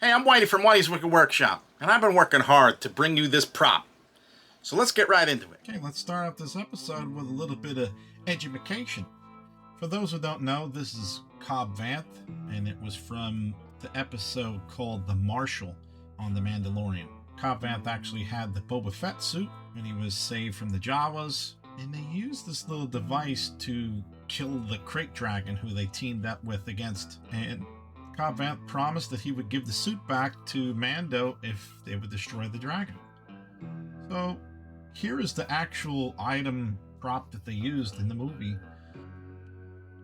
Hey, I'm Whitey from Whitey's Wicked Workshop, and I've been working hard to bring you this prop. So let's get right into it. Okay, let's start off this episode with a little bit of education. For those who don't know, this is Cobb Vanth, and it was from the episode called The Marshal on The Mandalorian. Cobb Vanth actually had the Boba Fett suit when he was saved from the Jawas, and they used this little device to kill the Krayt Dragon who they teamed up with against. And Cobb Vanth promised that he would give the suit back to Mando if they would destroy the dragon. So here is the actual item prop that they used in the movie.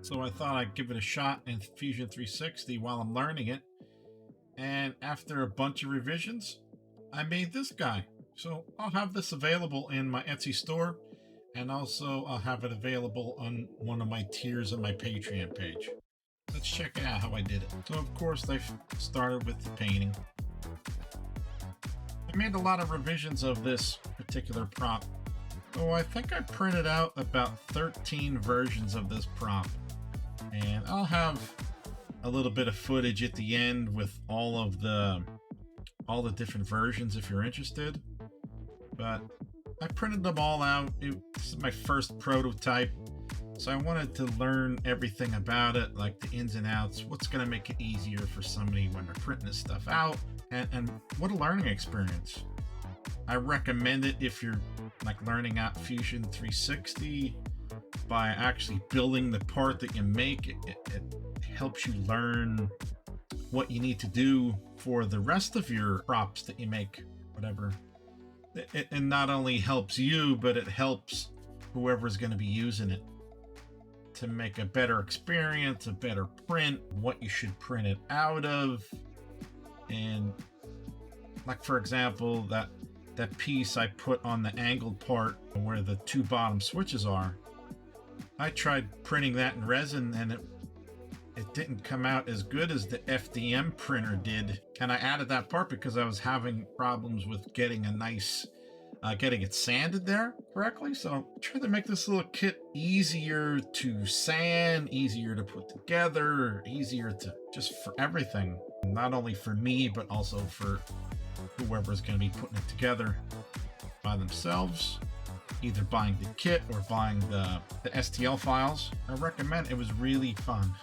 So I thought I'd give it a shot in Fusion 360 while I'm learning it. And after a bunch of revisions, I made this guy. So I'll have this available in my Etsy store, and also I'll have it available on one of my tiers on my Patreon page. Let's check out how I did it. So of course I started with the painting. I made a lot of revisions of this particular prop. So I think I printed out about 13 versions of this prop. And I'll have a little bit of footage at the end with all the different versions if you're interested. But I printed them all out. This is my first prototype. So I wanted to learn everything about it, like the ins and outs, what's going to make it easier for somebody when they're printing this stuff out, and what a learning experience. I recommend it if you're like learning out Fusion 360 by actually building the part that you make. It helps you learn what you need to do for the rest of your props that you make, whatever. It not only helps you, but it helps whoever's going to be using it to make a better experience, a better print, what you should print it out of. And like, for example, that piece I put on the angled part where the two bottom switches are, I tried printing that in resin and it didn't come out as good as the FDM printer did. And I added that part because I was having problems with getting a nice getting it sanded there correctly. So I tried to make this little kit easier to sand, easier to put together, easier to just for everything. Not only for me, but also for whoever's going to be putting it together by themselves, either buying the kit or buying the STL files. I recommend it. It was really fun.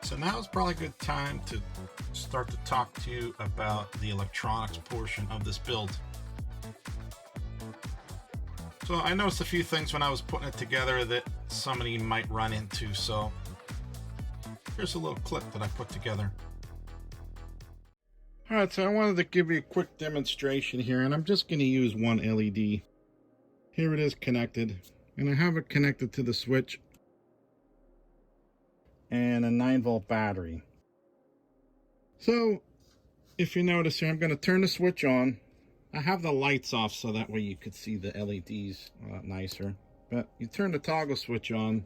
So now is probably a good time to start to talk to you about the electronics portion of this build. So I noticed a few things when I was putting it together that somebody might run into, so here's a little clip that I put together. Alright, so I wanted to give you a quick demonstration here, and I'm just going to use one LED. Here it is connected, and I have it connected to the switch and a 9-volt battery. So if you notice here, I'm going to turn the switch on. I have the lights off so that way you could see the LEDs a lot nicer. But you turn the toggle switch on.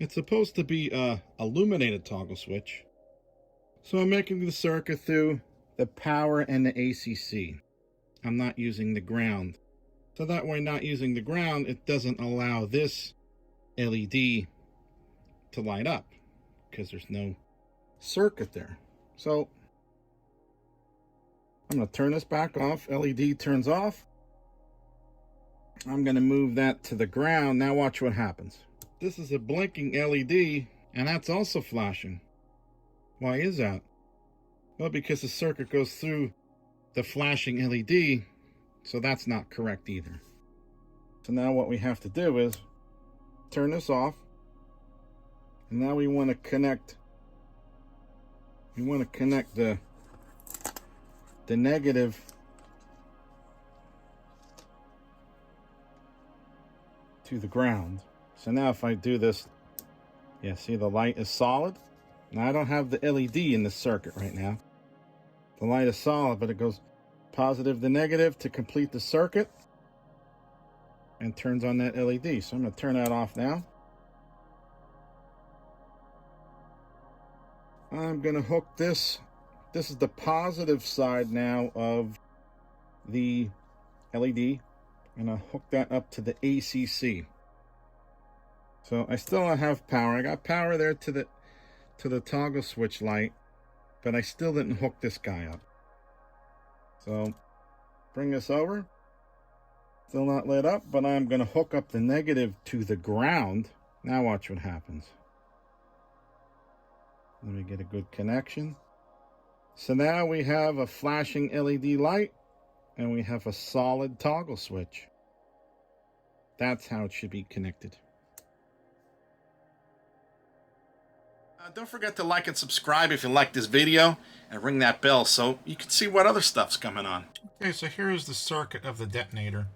It's supposed to be a illuminated toggle switch. So I'm making the circuit through the power and the ACC. I'm not using the ground. So that way, not using the ground, it doesn't allow this LED to light up because there's no circuit there. So I'm going to turn this back off. LED turns off. I'm going to move that to the ground. Now watch what happens. This is a blinking LED, and that's also flashing. Why is that? Well, because the circuit goes through the flashing LED, so that's not correct either. So now what we have to do is turn this off. And now we want to connect the negative to the ground. So now if I do this, yeah, see the light is solid. Now I don't have the LED in the circuit right now. The light is solid, but it goes positive to negative to complete the circuit and turns on that LED. So I'm going to turn that off now. I'm going to hook this. This is the positive side now of the LED. I'm going to hook that up to the ACC. So I still don't have power. I got power there to to the toggle switch light, but I still didn't hook this guy up. So bring this over. Still not lit up, but I'm going to hook up the negative to the ground. Now watch what happens. Let me get a good connection. So now we have a flashing LED light and we have a solid toggle switch. That's how it should be connected. Don't forget to like and subscribe if you like this video, and ring that bell so you can see what other stuff's coming on. Okay, so here's the circuit of the detonator.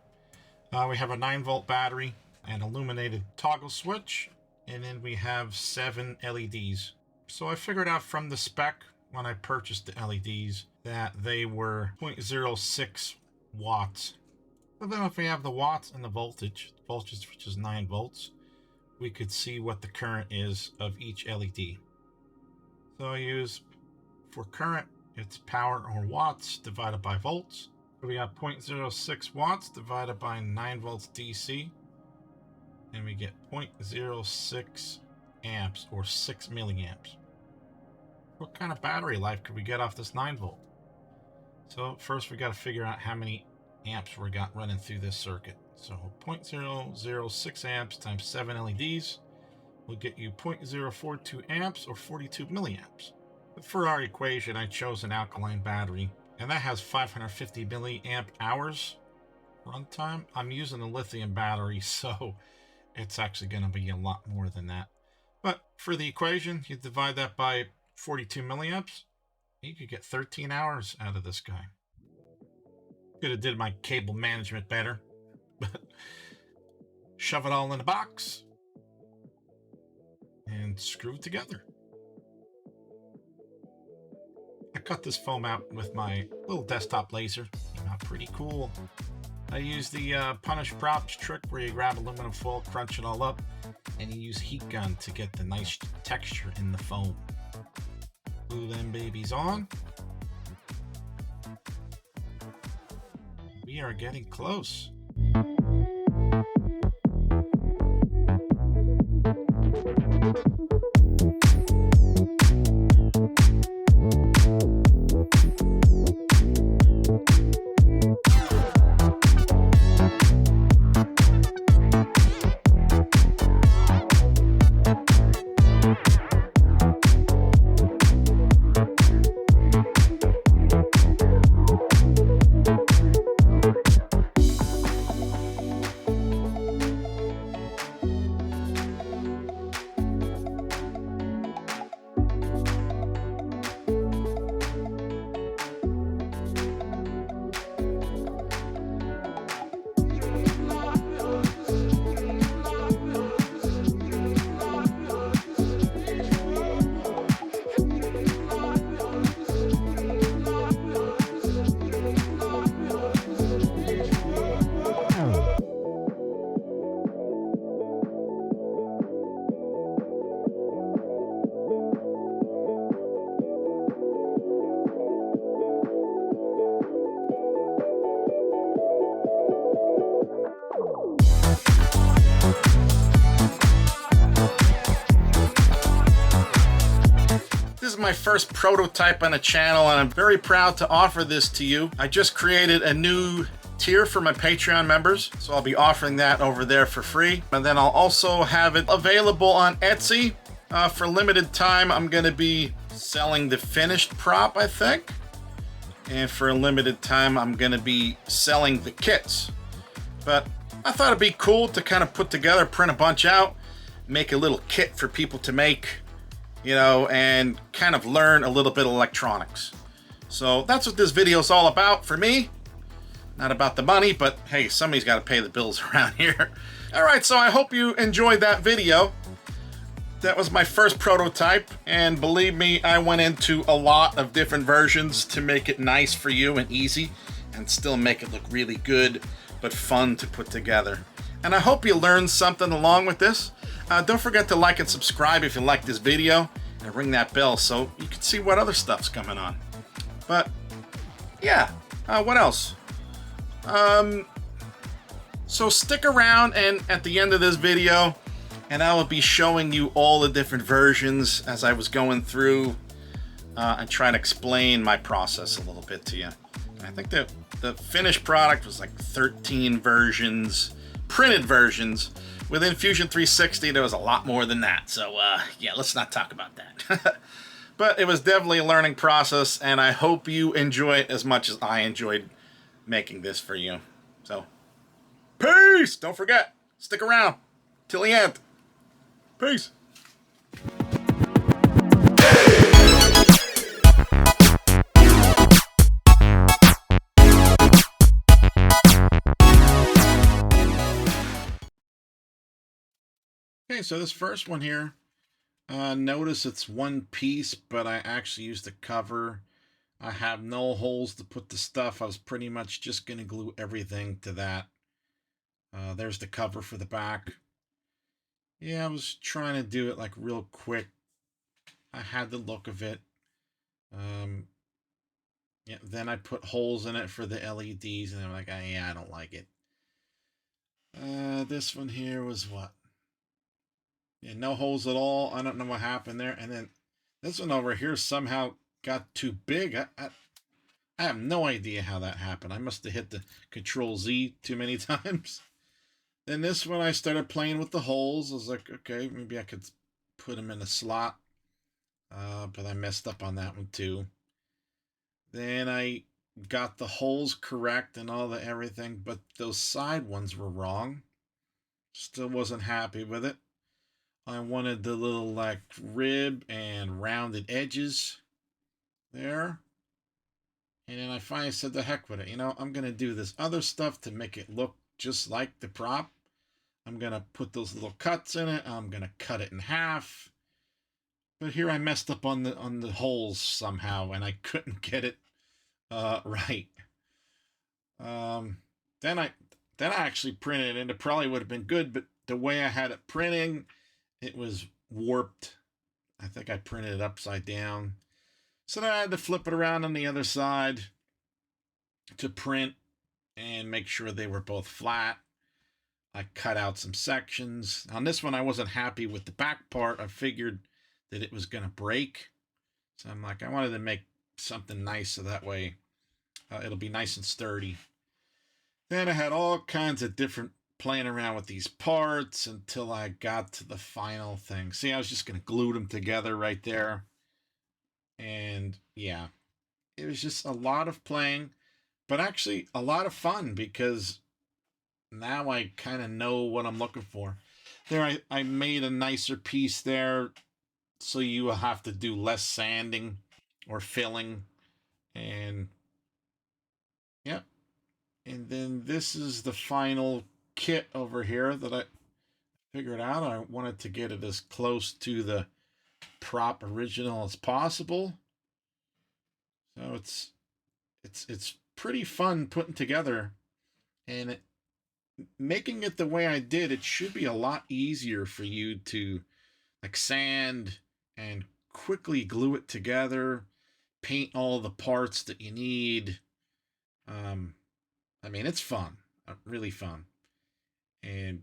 We have a 9-volt battery, an illuminated toggle switch, and then we have 7 LEDs. So I figured out from the spec when I purchased the LEDs that they were 0.06 watts. So then if we have the watts and the voltage which is 9 volts, we could see what the current is of each LED. So I use, for current, it's power or watts divided by volts. So we got 0.06 watts divided by 9 volts DC, and we get 0.06 amps or 6 milliamps. What kind of battery life could we get off this 9 volt? So first we got to figure out how many amps we got running through this circuit. So 0.006 amps times 7 LEDs will get you 0.042 amps or 42 milliamps. But for our equation, I chose an alkaline battery, and that has 550 milliamp hours runtime. I'm using a lithium battery, so it's actually going to be a lot more than that. But for the equation, you divide that by 42 milliamps, you could get 13 hours out of this guy. Could have did my cable management better, but shove it all in a box and screw it together. I cut this foam out with my little desktop laser. Came out pretty cool. I use the Punish Props trick where you grab aluminum foil, crunch it all up, and you use heat gun to get the nice texture in the foam. Glue them babies on. We are getting close. This is my first prototype on the channel, and I'm very proud to offer this to you. I just created a new tier for my Patreon members, so I'll be offering that over there for free. And then I'll also have it available on Etsy. For limited time, I'm going to be selling the finished prop, I think. And for a limited time, I'm going to be selling the kits. But I thought it'd be cool to kind of put together, print a bunch out, make a little kit for people to make, you know, and kind of learn a little bit of electronics. So that's what this video is all about for me. Not about the money, but hey, somebody's got to pay the bills around here. All right, so I hope you enjoyed that video. That was my first prototype, and believe me, I went into a lot of different versions to make it nice for you and easy, and still make it look really good, but fun to put together. And I hope you learned something along with this. Don't forget to like and subscribe if you like this video, and ring that bell so you can see what other stuff's coming on. But yeah, what else? So stick around, and at the end of this video, and I will be showing you all the different versions as I was going through and trying to explain my process a little bit to you. And I think that the finished product was like 13 versions, printed versions. Within Fusion 360, there was a lot more than that. So yeah, let's not talk about that. But it was definitely a learning process, and I hope you enjoy it as much as I enjoyed making this for you. So, peace! Don't forget, stick around till the end. Peace! Okay, so this first one here, notice it's one piece, but I actually used the cover. I have no holes to put the stuff. I was pretty much just going to glue everything to that. There's the cover for the back. Yeah, I was trying to do it like real quick. I had the look of it. Yeah, then I put holes in it for the LEDs, and I'm like, yeah, I don't like it. This one here was what? Yeah, no holes at all. I don't know what happened there. And then this one over here somehow got too big. I have no idea how that happened. I must have hit the Control Z too many times. Then this one, I started playing with the holes. I was like, okay, maybe I could put them in a slot. But I messed up on that one too. Then I got the holes correct and all the everything, but those side ones were wrong. Still wasn't happy with it. I wanted the little like rib and rounded edges there. And then I finally said the heck with it. You know, I'm going to do this other stuff to make it look just like the prop. I'm going to put those little cuts in it. I'm going to cut it in half. But here I messed up on the holes somehow, and I couldn't get it right. Then I actually printed it, and it probably would have been good, but the way I had it printing, it was warped. I think I printed it upside down. So then I had to flip it around on the other side to print and make sure they were both flat. I cut out some sections. On this one, I wasn't happy with the back part. I figured that it was going to break. So I'm like, I wanted to make something nice so that way it'll be nice and sturdy. Then I had all kinds of different playing around with these parts until I got to the final thing. See, I was just going to glue them together right there. And yeah, it was just a lot of playing, but actually a lot of fun because now I kind of know what I'm looking for. There, I made a nicer piece there, so you will have to do less sanding or filling. And yeah, and then this is the final kit over here that I figured out. I wanted to get it as close to the prop original as possible. So it's pretty fun putting together, and making it the way I did, it should be a lot easier for you to like sand and quickly glue it together, paint all the parts that you need. I mean, it's fun, really fun. And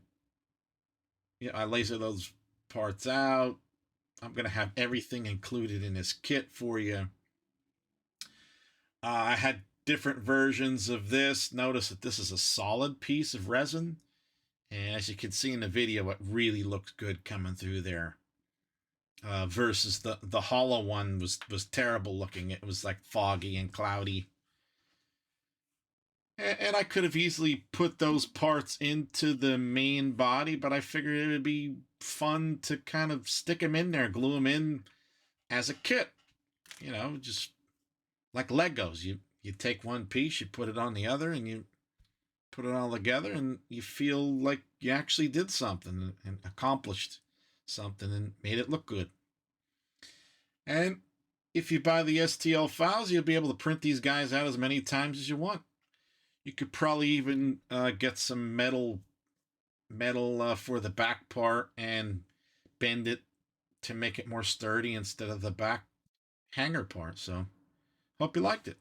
yeah, I laser those parts out. I'm gonna have everything included in this kit for you. I had different versions of this. Notice that this is a solid piece of resin. And as you can see in the video, it really looks good coming through there. Versus the hollow one was terrible looking. It was like foggy and cloudy. And I could have easily put those parts into the main body, but I figured it would be fun to kind of stick them in there, glue them in as a kit. You know, just like Legos. You take one piece, you put it on the other, and you put it all together, and you feel like you actually did something and accomplished something and made it look good. And if you buy the STL files, you'll be able to print these guys out as many times as you want. You could probably even get some metal for the back part and bend it to make it more sturdy instead of the back hanger part. So, hope you liked it.